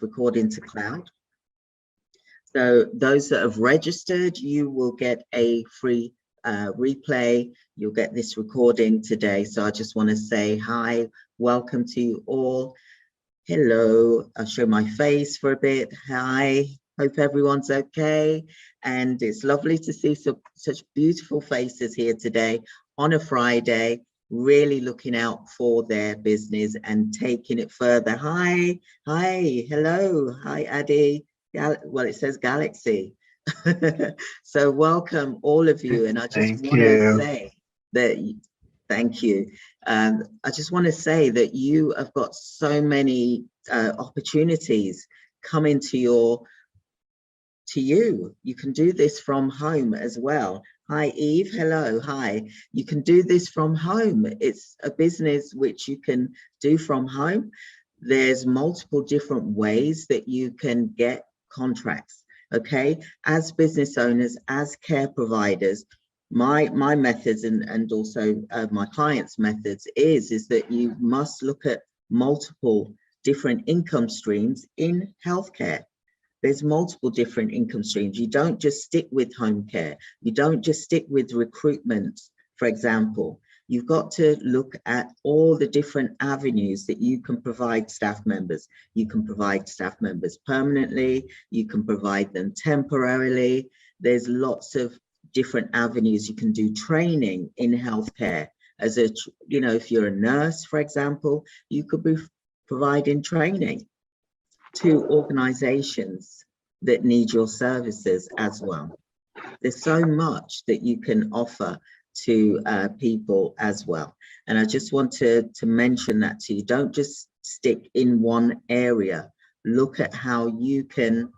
recording to cloud. So those that have registered, you will get a free replay. You'll get this recording today. So I just want to say hi, welcome to you all. Hello, I'll show my face for a bit. Hi, hope everyone's okay. And it's lovely to see such beautiful faces here today on a Friday, really looking out for their business and taking it further. Hi, hello, hi, Addy. Well, it says Galaxy. So welcome all of you. And I just want to say that, thank you. I just want to say that you have got so many opportunities coming to you. You can do this from home as well. Hi, Eve. Hello. Hi. You can do this from home. It's a business which you can do from home. There's multiple different ways that you can get contracts. Okay. As business owners, as care providers, my methods and also my clients' methods is that you must look at multiple different income streams in healthcare. There's multiple different income streams. You don't just stick with home care. You don't just stick with recruitment, for example. You've got to look at all the different avenues that you can provide staff members. You can provide staff members permanently. You can provide them temporarily. There's lots of different avenues. You can do training in healthcare. As a, if you're a nurse, for example, you could be providing training to organizations that need your services as well. There's so much that you can offer to people as well. And I just want to mention that to you. Don't just stick in one area. Look at how you can,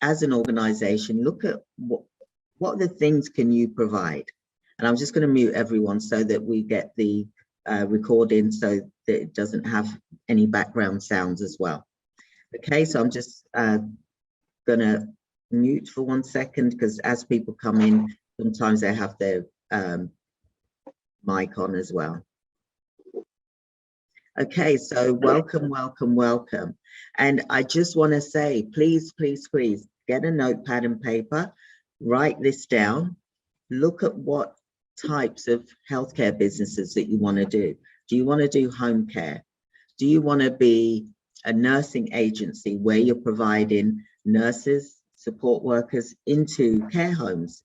as an organization, look at what the things can you provide. And I'm just going to mute everyone so that we get the recording so that it doesn't have any background sounds as well. Okay, so I'm just gonna mute for 1 second because as people come in, sometimes they have their mic on as well. Okay, so welcome. And I just want to say, please get a notepad and paper, write this down, look at what types of healthcare businesses that you want to do. Do you want to do home care? Do you want to be a nursing agency where you're providing nurses, support workers into care homes,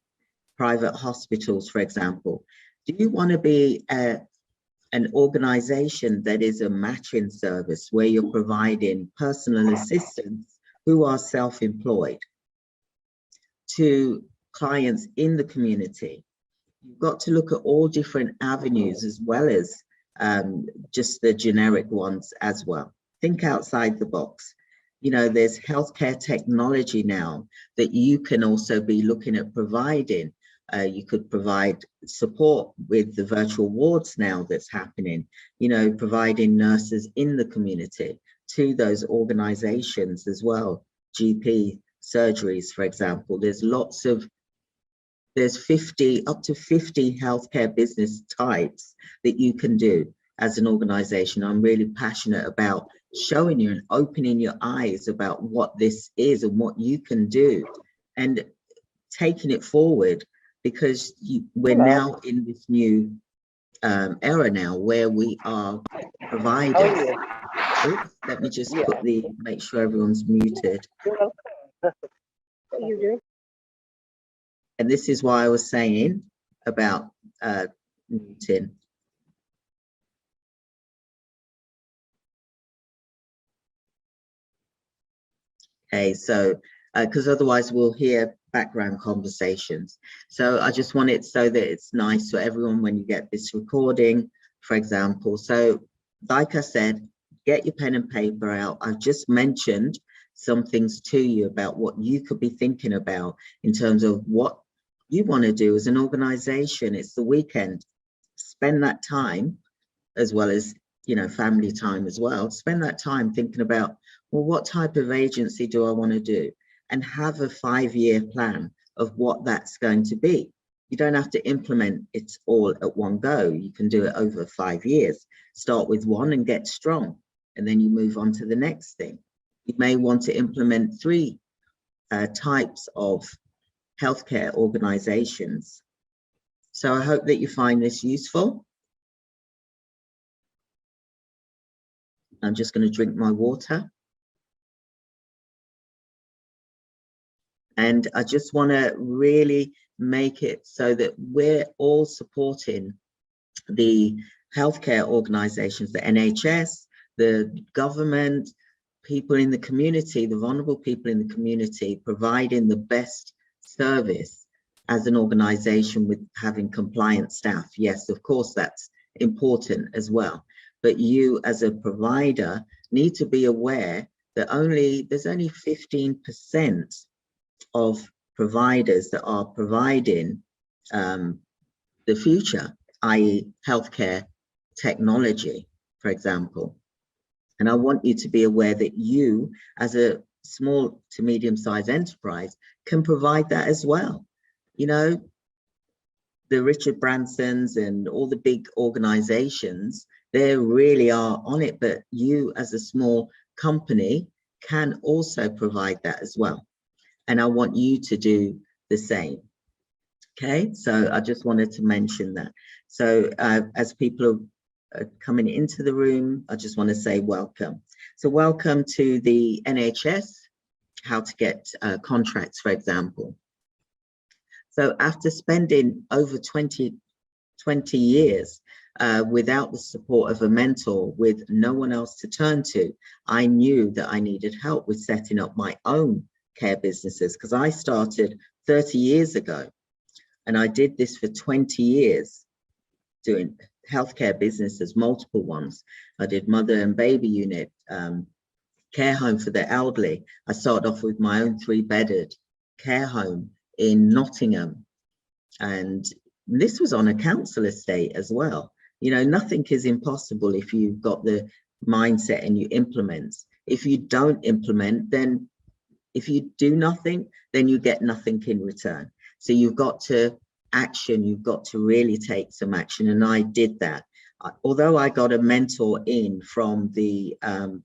private hospitals, for example? Do you want to be an organization that is a matching service where you're providing personal assistants who are self-employed to clients in the community? You've got to look at all different avenues as well as just the generic ones as well. Think outside the box. There's healthcare technology now that you can also be looking at providing. You could provide support with the virtual wards now that's happening, providing nurses in the community to those organizations as well. GP surgeries, for example. There's up to 50 healthcare business types that you can do as an organization. I'm really passionate about showing you and opening your eyes about what this is and what you can do and taking it forward, because we're now in this new era now where we are providers. Oops, let me just make sure everyone's muted. And this is why I was saying about muting. Okay, so because otherwise we'll hear background conversations. So I just want it so that it's nice for everyone when you get this recording, for example. So like I said, get your pen and paper out. I've just mentioned some things to you about what you could be thinking about in terms of what you want to do as an organization. It's the weekend. Spend that time, as well as family time as well. Spend that time thinking about, well, what type of agency do I want to do? And have a 5-year plan of what that's going to be. You don't have to implement it all at one go. You can do it over 5 years. Start with one and get strong, and then you move on to the next thing. You may want to implement three types of healthcare organizations. So I hope that you find this useful. I'm just going to drink my water. And I just want to really make it so that we're all supporting the healthcare organizations, the NHS, the government, people in the community, the vulnerable people in the community, providing the best service as an organization with having compliant staff. Yes, of course, that's important as well. But you as a provider need to be aware that there's only 15% of providers that are providing the future, i.e. healthcare technology, for example. And I want you to be aware that you, as a small to medium-sized enterprise, can provide that as well. You know, the Richard Bransons and all the big organizations, they really are on it, but you as a small company can also provide that as well. And I want you to do the same. Okay, so I just wanted to mention that. So as people are coming into the room, I just want to say welcome. So welcome to the NHS, how to get contracts, for example. So after spending over 20 years without the support of a mentor, with no one else to turn to, I knew that I needed help with setting up my own care businesses, because I started 30 years ago and I did this for 20 years doing healthcare businesses, multiple ones. I did mother and baby unit, care home for the elderly. I started off with my own 3-bedded care home in Nottingham, and this was on a council estate as well. You know, nothing is impossible if you've got the mindset and you implement. If you don't implement, then if you do nothing, then you get nothing in return. So you've got to action, you've got to really take some action. And I did that. Although I got a mentor in from a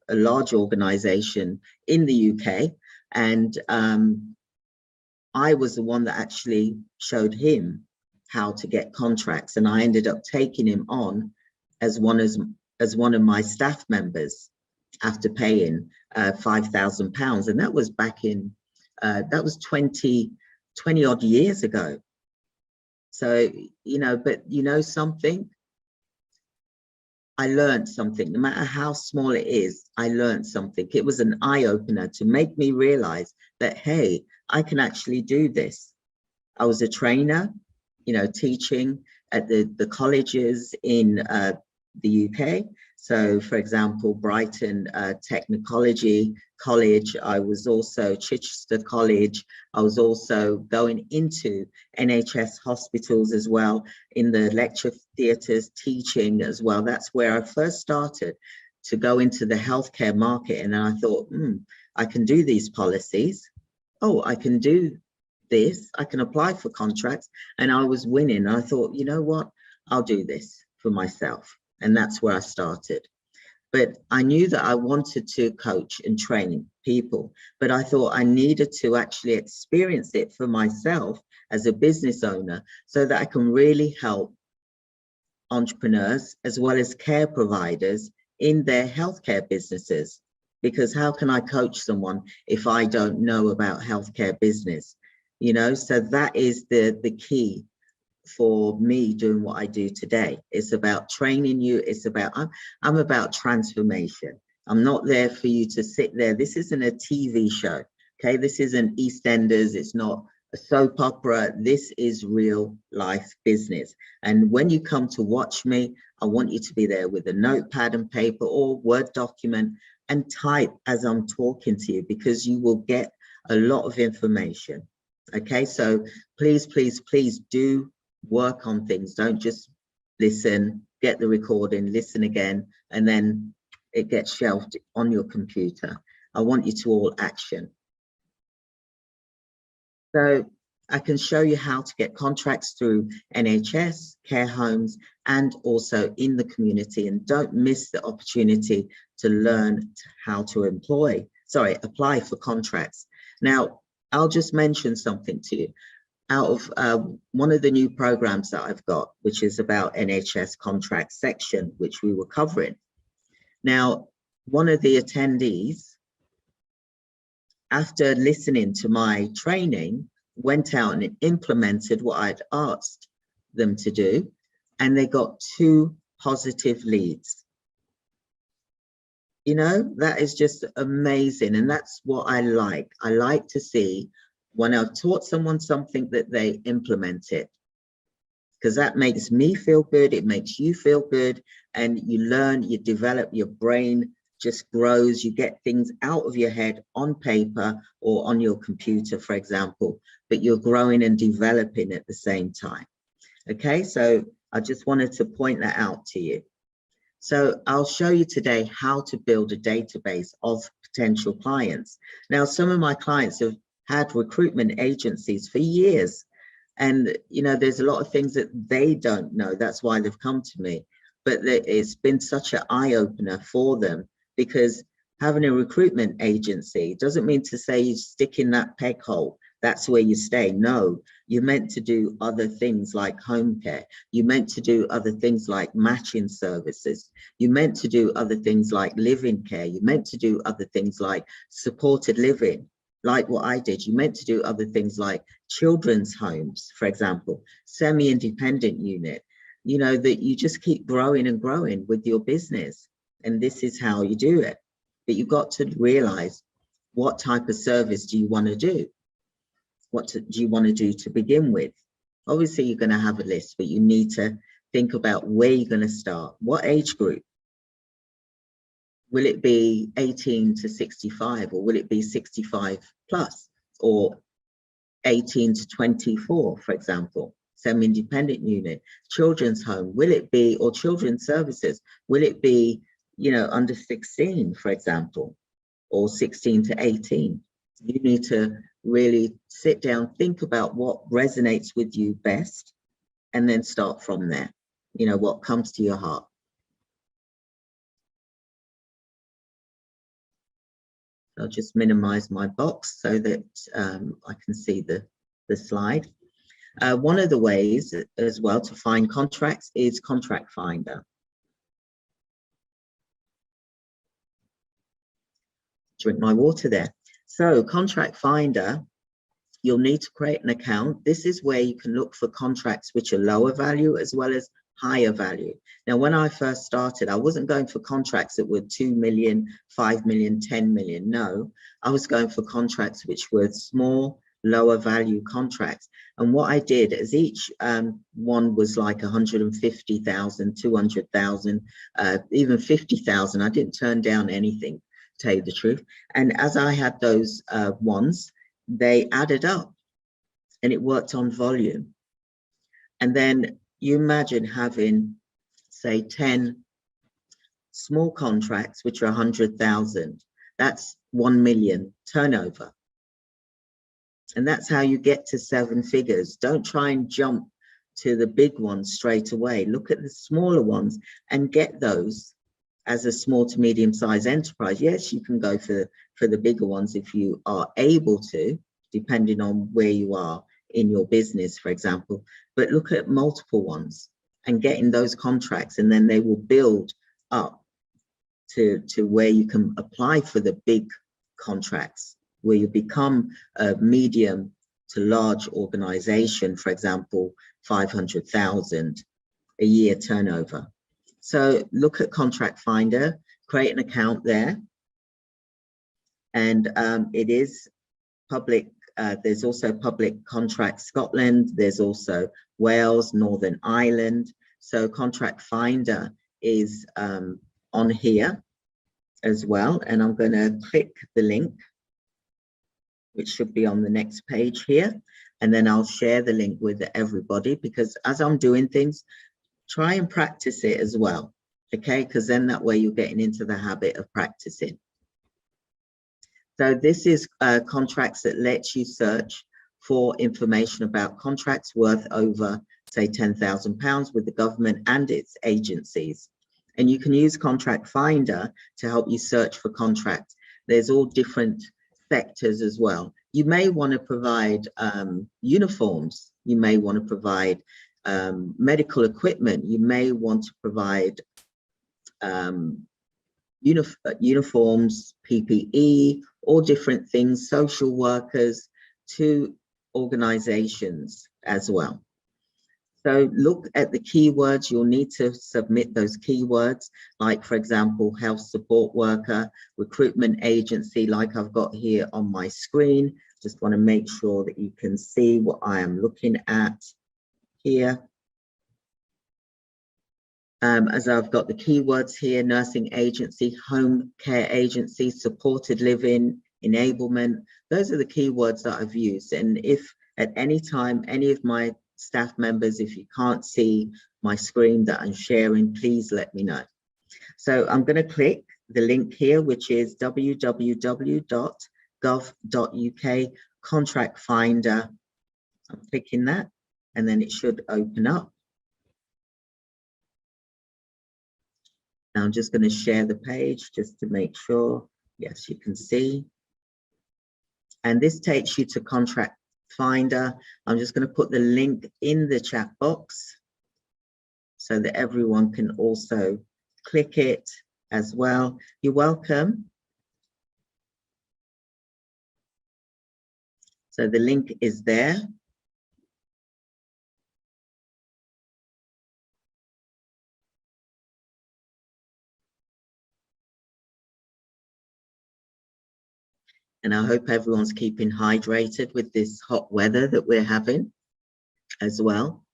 large organization in the UK, and I was the one that actually showed him how to get contracts. And I ended up taking him on as one of my staff members after paying £5,000. And that was back in, that was 20 odd years ago. So, you know, but you know something, I learned something. No matter how small it is, I learned something. It was an eye-opener to make me realize that, hey, I can actually do this. I was a trainer, you know, teaching at the colleges in the UK. So, for example, Brighton Technology College. I was also Chichester College. I was also going into NHS hospitals as well, in the lecture theatres, teaching as well. That's where I first started to go into the healthcare market. And then I thought, I can do these policies. Oh, I can do this. I can apply for contracts. And I was winning. I thought, you know what? I'll do this for myself. And that's where I started. But I knew that I wanted to coach and train people, but I thought I needed to actually experience it for myself as a business owner so that I can really help entrepreneurs as well as care providers in their healthcare businesses. Because how can I coach someone if I don't know about healthcare business? You know, so that is the key for me doing what I do today. It's about training you. It's about, I'm about transformation. I'm not there for you to sit there. This isn't a TV show. Okay. This isn't EastEnders. It's not a soap opera. This is real life business. And when you come to watch me, I want you to be there with a notepad and paper or Word document and type as I'm talking to you, because you will get a lot of information. Okay. So please, please, please do work on things. Don't just listen, get the recording, listen again, and then it gets shelved on your computer. I want you to all action. So I can show you how to get contracts through NHS, care homes, and also in the community. And don't miss the opportunity to learn how to employ apply for contracts. Now, I'll just mention something to you. Out of one of the new programs that I've got, which is about NHS contract section, which we were covering. Now, one of the attendees, after listening to my training, went out and implemented what I'd asked them to do, and they got 2 positive leads. You know, that is just amazing. And that's what I like. I like to see when I've taught someone something that they implement it, because that makes me feel good. It makes you feel good, and you learn, you develop, your brain just grows. You get things out of your head on paper or on your computer, for example, but you're growing and developing at the same time. Okay, so I just wanted to point that out to you. So I'll show you today how to build a database of potential clients. Now, some of my clients have had recruitment agencies for years, and you know, there's a lot of things that they don't know. That's why they've come to me. But it's been such an eye-opener for them, because having a recruitment agency doesn't mean to say you stick in that peg hole, that's where you stay. No, you're meant to do other things like home care. You're meant to do other things like matching services. You're meant to do other things like living care. You're meant to do other things like supported living, like what I did. You're meant to do other things like children's homes, for example, semi-independent unit, you know, that you just keep growing and growing with your business. And this is how you do it. But you've got to realize, what type of service do you want to do? What do you want to do to begin with? Obviously, you're going to have a list, but you need to think about where you're going to start. What age group? Will it be 18 to 65, or will it be 65 plus, or 18 to 24, for example? Semi-independent unit, children's home, will it be, or children's services, will it be, you know, under 16, for example, or 16 to 18? You need to really sit down, think about what resonates with you best, and then start from there. You know, what comes to your heart. I'll just minimize my box so that I can see the slide. One of the ways as well to find contracts is Contract Finder. Drink my water there. So Contract Finder, you'll need to create an account. This is where you can look for contracts which are lower value as well as higher value. Now, when I first started, I wasn't going for contracts that were 2 million, 5 million, 10 million. No, I was going for contracts which were small, lower value contracts. And what I did is each one was like 150,000, 200,000, even 50,000. I didn't turn down anything, to tell you the truth. And as I had those ones, they added up and it worked on volume. And then you imagine having, say, 10 small contracts, which are 100,000. That's 1 million turnover. And that's how you get to 7 figures. Don't try and jump to the big ones straight away. Look at the smaller ones and get those as a small to medium sized enterprise. Yes, you can go for the bigger ones if you are able to, depending on where you are in your business, for example, but look at multiple ones and getting those contracts, and then they will build up to where you can apply for the big contracts, where you become a medium to large organization, for example, 500,000 a year turnover. So look at Contract Finder, create an account there, and it is public. There's also Public Contract Scotland, there's also Wales, Northern Ireland. So Contract Finder is on here as well. And I'm going to click the link, which should be on the next page here. And then I'll share the link with everybody, because as I'm doing things, try and practice it as well. Okay, because then that way you're getting into the habit of practicing. So this is contracts that lets you search for information about contracts worth over, say, £10,000 with the government and its agencies. And you can use Contract Finder to help you search for contracts There's all different sectors as well. You may want to provide uniforms. You may want to provide medical equipment. You may want to provide uniforms, PPE, all different things, social workers to organizations as well. So look at the keywords. You'll need to submit those keywords, like, for example, health support worker, recruitment agency, like I've got here on my screen. Just want to make sure that you can see what I am looking at here. As I've got the keywords here: nursing agency, home care agency, supported living, enablement. Those are the keywords that I've used. And if at any time, any of my staff members, if you can't see my screen that I'm sharing, please let me know. So I'm going to click the link here, which is www.gov.uk contract finder. I'm clicking that, and then it should open up. Now I'm just going to share the page just to make sure. Yes, you can see. And this takes you to contract finder. I'm just going to put the link in the chat box so that everyone can also click it as well. You're welcome. So the link is there. And I hope everyone's keeping hydrated with this hot weather that we're having as well.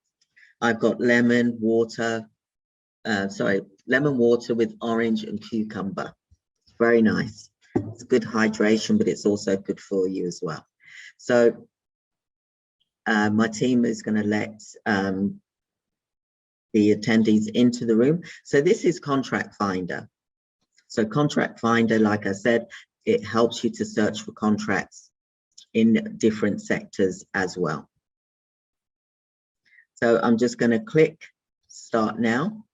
I've got lemon water with orange and cucumber. It's very nice. It's good hydration, but it's also good for you as well. So my team is going to let the attendees into the room. So this is Contract Finder. So Contract Finder, like I said, it helps you to search for contracts in different sectors as well. So I'm just going to click Start Now.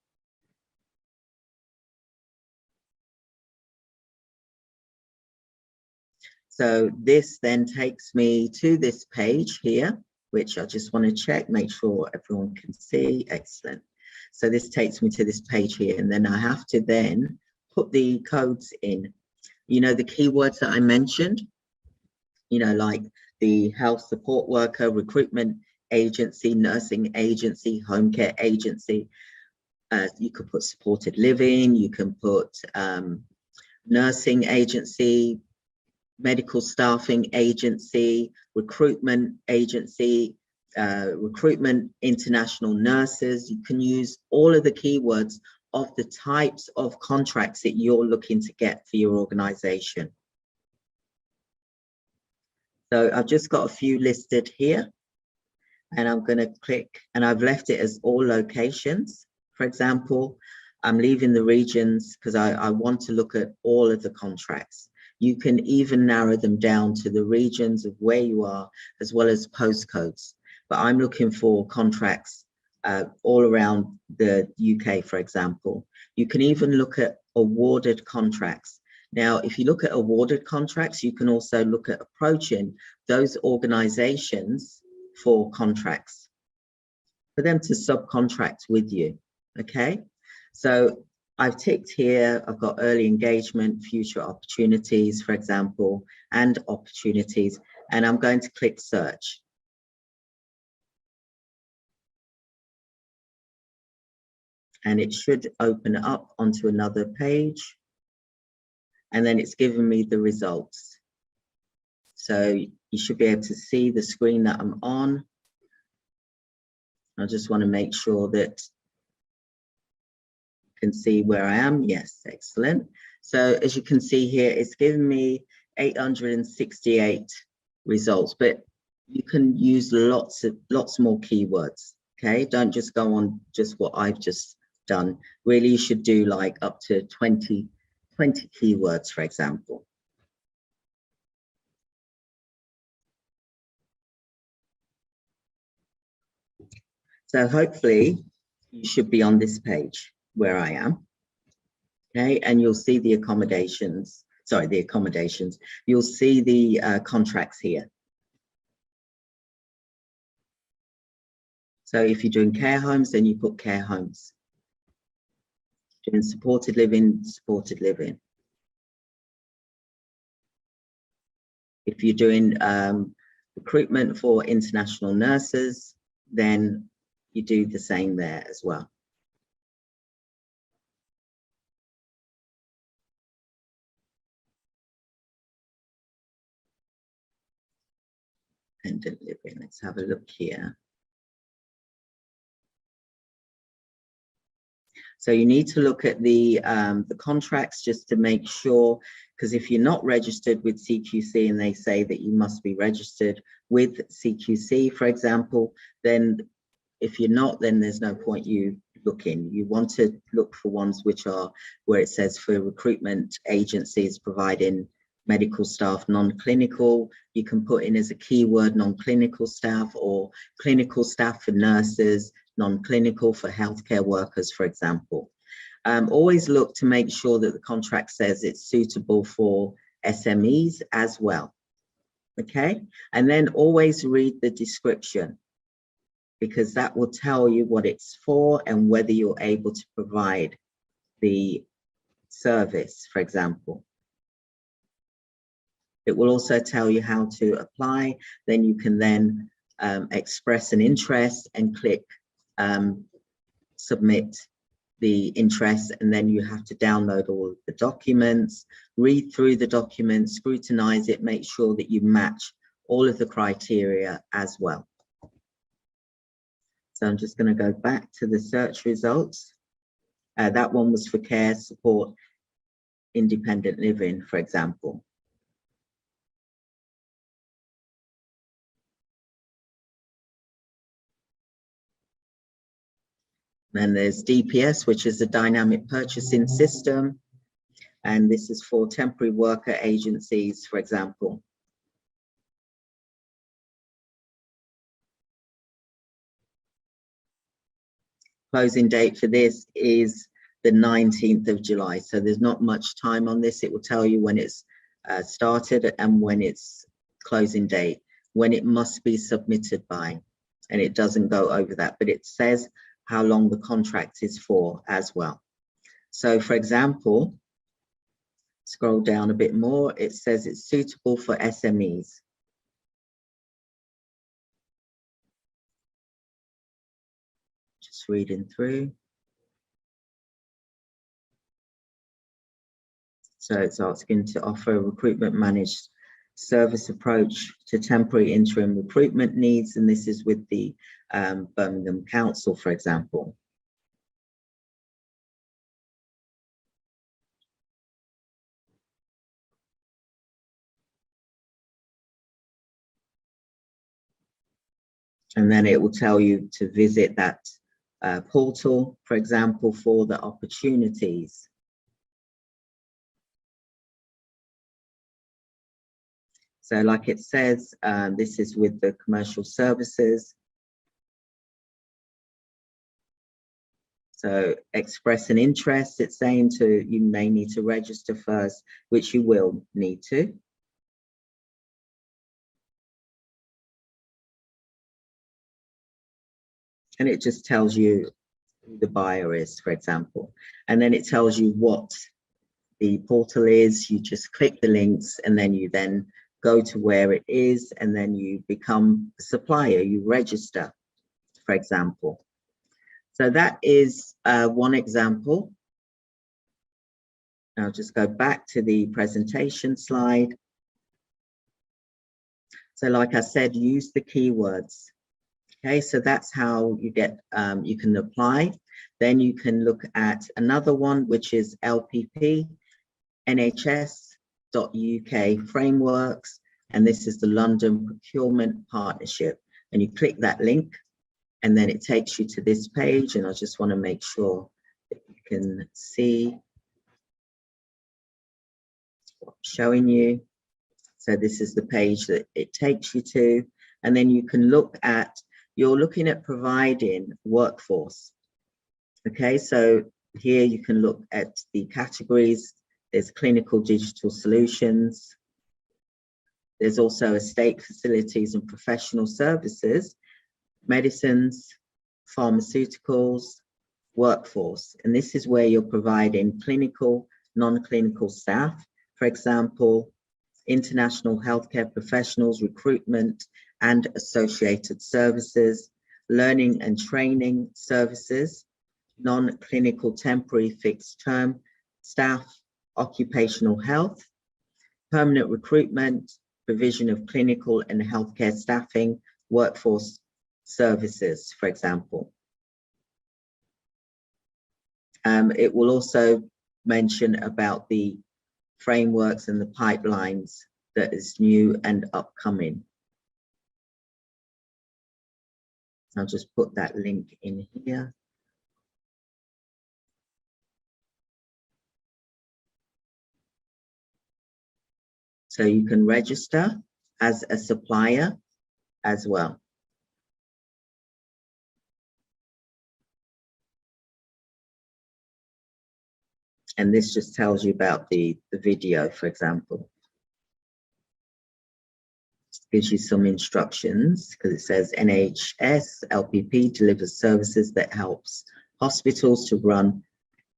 So this then takes me to this page here, which I just want to check, make sure everyone can see. Excellent. So this takes me to this page here, and then I have to then put the codes in. You know, the keywords that I mentioned, you know, like the health support worker, recruitment agency, nursing agency, home care agency. You could put supported living, you can put nursing agency, medical staffing agency, recruitment agency, recruitment international nurses. You can use all of the keywords of the types of contracts that you're looking to get for your organization. So I've just got a few listed here, and I'm going to click, and I've left it as all locations. For example, I'm leaving the regions because I want to look at all of the contracts. You can even narrow them down to the regions of where you are, as well as postcodes. But I'm looking for contracts all around the UK, for example. You can even look at awarded contracts. Now, if you look at awarded contracts, you can also look at approaching those organizations for contracts, for them to subcontract with you, okay? So I've ticked here, I've got early engagement, future opportunities, for example, and opportunities, and I'm going to click search. And it should open up onto another page. And then it's giving me the results. So you should be able to see the screen that I'm on. I just want to make sure that you can see where I am. Yes, excellent. So as you can see here, it's giving me 868 results, but you can use lots more keywords. Okay, don't just go on just what I've just done. Really, you should do like up to 20 keywords, for example. So hopefully you should be on this page where I am, okay? And you'll see the accommodations sorry, the accommodations, you'll see the contracts here. So if you're doing care homes, then you put care homes. Doing supported living, supported living. If you're doing recruitment for international nurses, then you do the same there as well. Independent living, let's have a look here. So you need to look at the contracts just to make sure, because if you're not registered with CQC and they say that you must be registered with CQC, for example, then if you're not, then there's no point you looking. You want to look for ones which are where it says for recruitment agencies providing medical staff non-clinical. You can put in as a keyword non-clinical staff, or clinical staff for nurses, non-clinical for healthcare workers, for example. Always look to make sure that the contract says it's suitable for SMEs as well. Okay, and then always read the description, because that will tell you what it's for and whether you're able to provide the service, for example. It will also tell you how to apply. Then you can then express an interest and click submit the interest, and then you have to download all of the documents, read through the documents, scrutinize it, make sure that you match all of the criteria as well. So I'm just going to go back to the search results. That one was for care, support, independent living, for example. Then there's DPS, which is a dynamic purchasing system. And this is for temporary worker agencies, for example. Closing date for this is the 19th of July. So there's not much time on this. It will tell you when it's started and when it's closing date, when it must be submitted by, and it doesn't go over that, but it says how long the contract is for as well. So for example, scroll down a bit more, it says it's suitable for SMEs. Just reading through. So it's asking to offer a recruitment managed service approach to temporary interim recruitment needs, and this is with the Birmingham Council, for example. And then it will tell you to visit that portal, for example, for the opportunities. So like it says, this is with the commercial services. So express an interest, it's saying you may need to register first, which you will need to. And it just tells you who the buyer is, for example. And then it tells you what the portal is. You just click the links and then you then go to where it is, and then you become a supplier, you register, for example. So that is one example. I'll just go back to the presentation slide. So like I said, use the keywords. Okay, so that's how you get, you can apply. Then you can look at another one, which is LPP, NHS.UK frameworks. And this is the London Procurement Partnership. And you click that link, and then it takes you to this page. And I just want to make sure that you can see what I'm showing you. So this is the page that it takes you to. And then you can look at, you're looking at providing workforce. Okay, so here you can look at the categories. There's clinical digital solutions. There's also estate facilities and professional services, medicines, pharmaceuticals, workforce. And this is where you're providing clinical, non-clinical staff, for example, international healthcare professionals, recruitment and associated services, learning and training services, non-clinical temporary fixed term staff, occupational health, permanent recruitment, provision of clinical and healthcare staffing, workforce services, for example. It will also mention about the frameworks and the pipelines that is new and upcoming. I'll just put that link in here. So you can register as a supplier as well. And this just tells you about the video, for example. Just gives you some instructions because it says NHS LPP delivers services that helps hospitals to run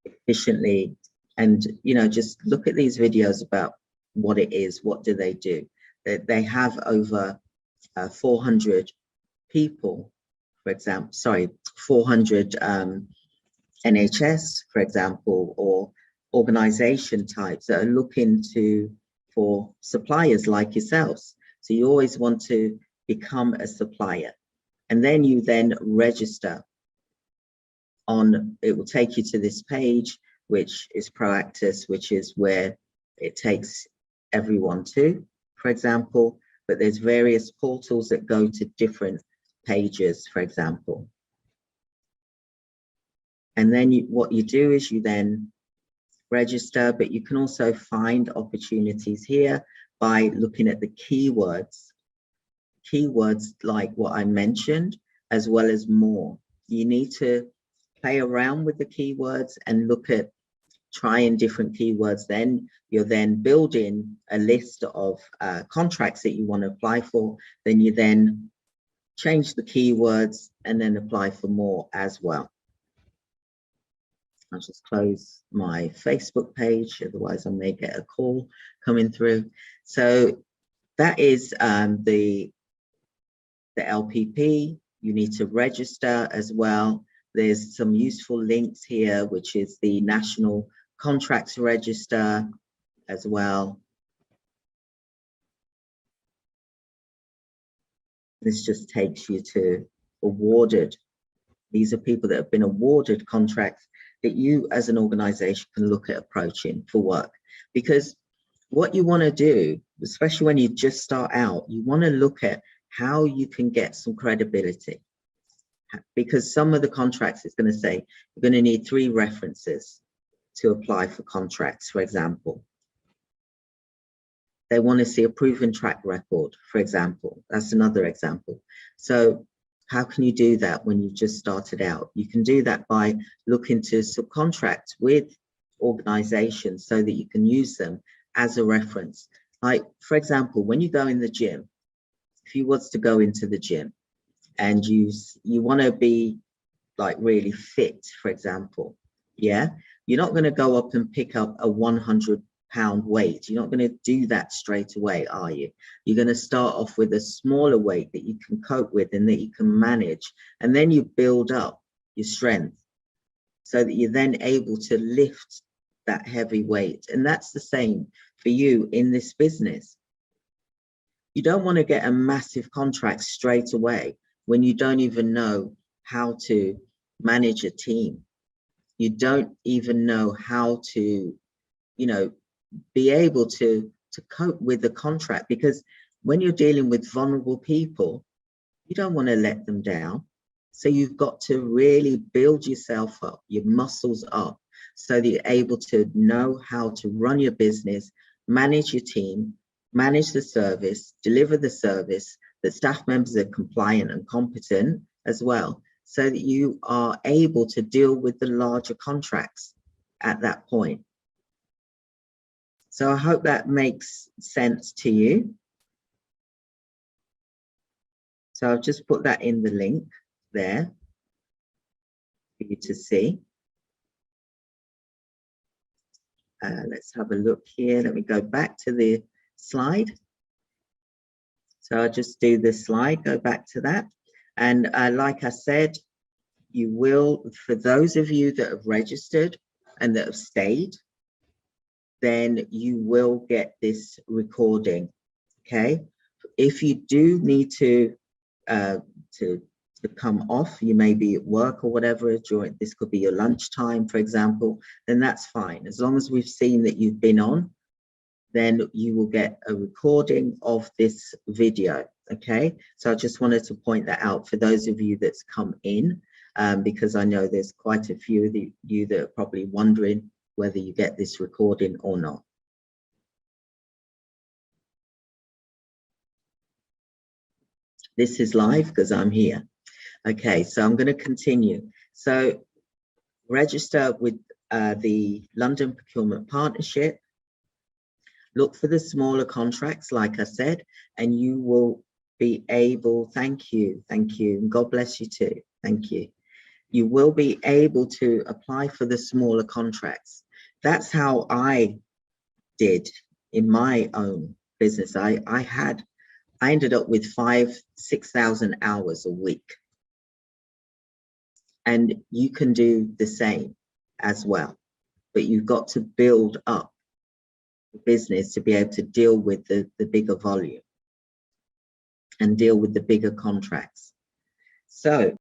efficiently. And, you know, just look at these videos about what it is, what do they do. They have over 400 people, for example, 400 NHS, for example, or organization types that are looking for suppliers like yourselves. So you always want to become a supplier, and then you register on, it will take you to this page, which is Proactus, which is where it takes everyone to, for example, but there's various portals that go to different pages, for example. And then what you do is you then register, but you can also find opportunities here by looking at the keywords like what I mentioned, as well as more. You need to play around with the keywords and look at trying different keywords. Then you're then building a list of contracts that you want to apply for. Then you then change the keywords and then apply for more as well. I'll just close my Facebook page, otherwise I may get a call coming through. So that is the LPP. You need to register as well. There's some useful links here, which is the National Contracts Register as well. This just takes you to awarded. These are people that have been awarded contracts that you as an organization can look at approaching for work. Because what you want to do, especially when you just start out, you want to look at how you can get some credibility. Because some of the contracts, it's going to say you're going to need 3 references to apply for contracts, for example. They want to see a proven track record, for example. That's another example. So how can you do that when you've just started out? You can do that by looking to subcontract with organizations so that you can use them as a reference. Like, for example, when you go in the gym, if you was to go into the gym and you want to be like really fit, for example, yeah, you're not going to go up and pick up a 100-pound weight. You're not going to do that straight away, are you? You're going to start off with a smaller weight that you can cope with and that you can manage, and then you build up your strength so that you're then able to lift that heavy weight. And that's the same for you in this business. You don't want to get a massive contract straight away when you don't even know how to manage a team. You don't even know how to, you know, be able to cope with the contract, because when you're dealing with vulnerable people, you don't want to let them down. So you've got to really build yourself up, your muscles up, so that you're able to know how to run your business, manage your team, manage the service, deliver the service, that staff members are compliant and competent as well, so that you are able to deal with the larger contracts at that point. So I hope that makes sense to you. So I've just put that in the link there for you to see. Let's have a look here. Let me go back to the slide. So I'll just do the slide, go back to that. And like I said, you will, for those of you that have registered and that have stayed, then you will get this recording, okay? If you do need to come off, you may be at work or whatever, during, this could be your lunchtime, for example, then that's fine. As long as we've seen that you've been on, then you will get a recording of this video, okay? So I just wanted to point that out for those of you that's come in, because I know there's quite a few of you that are probably wondering whether you get this recording or not. This is live because I'm here. Okay, so I'm going to continue. So register with the London Procurement Partnership. Look for the smaller contracts, like I said, and you will be able, thank you, and God bless you too, thank you. You will be able to apply for the smaller contracts. That's how I did in my own business. I ended up with 5,000-6,000 hours a week. And you can do the same as well, but you've got to build up the business to be able to deal with the bigger volume and deal with the bigger contracts. So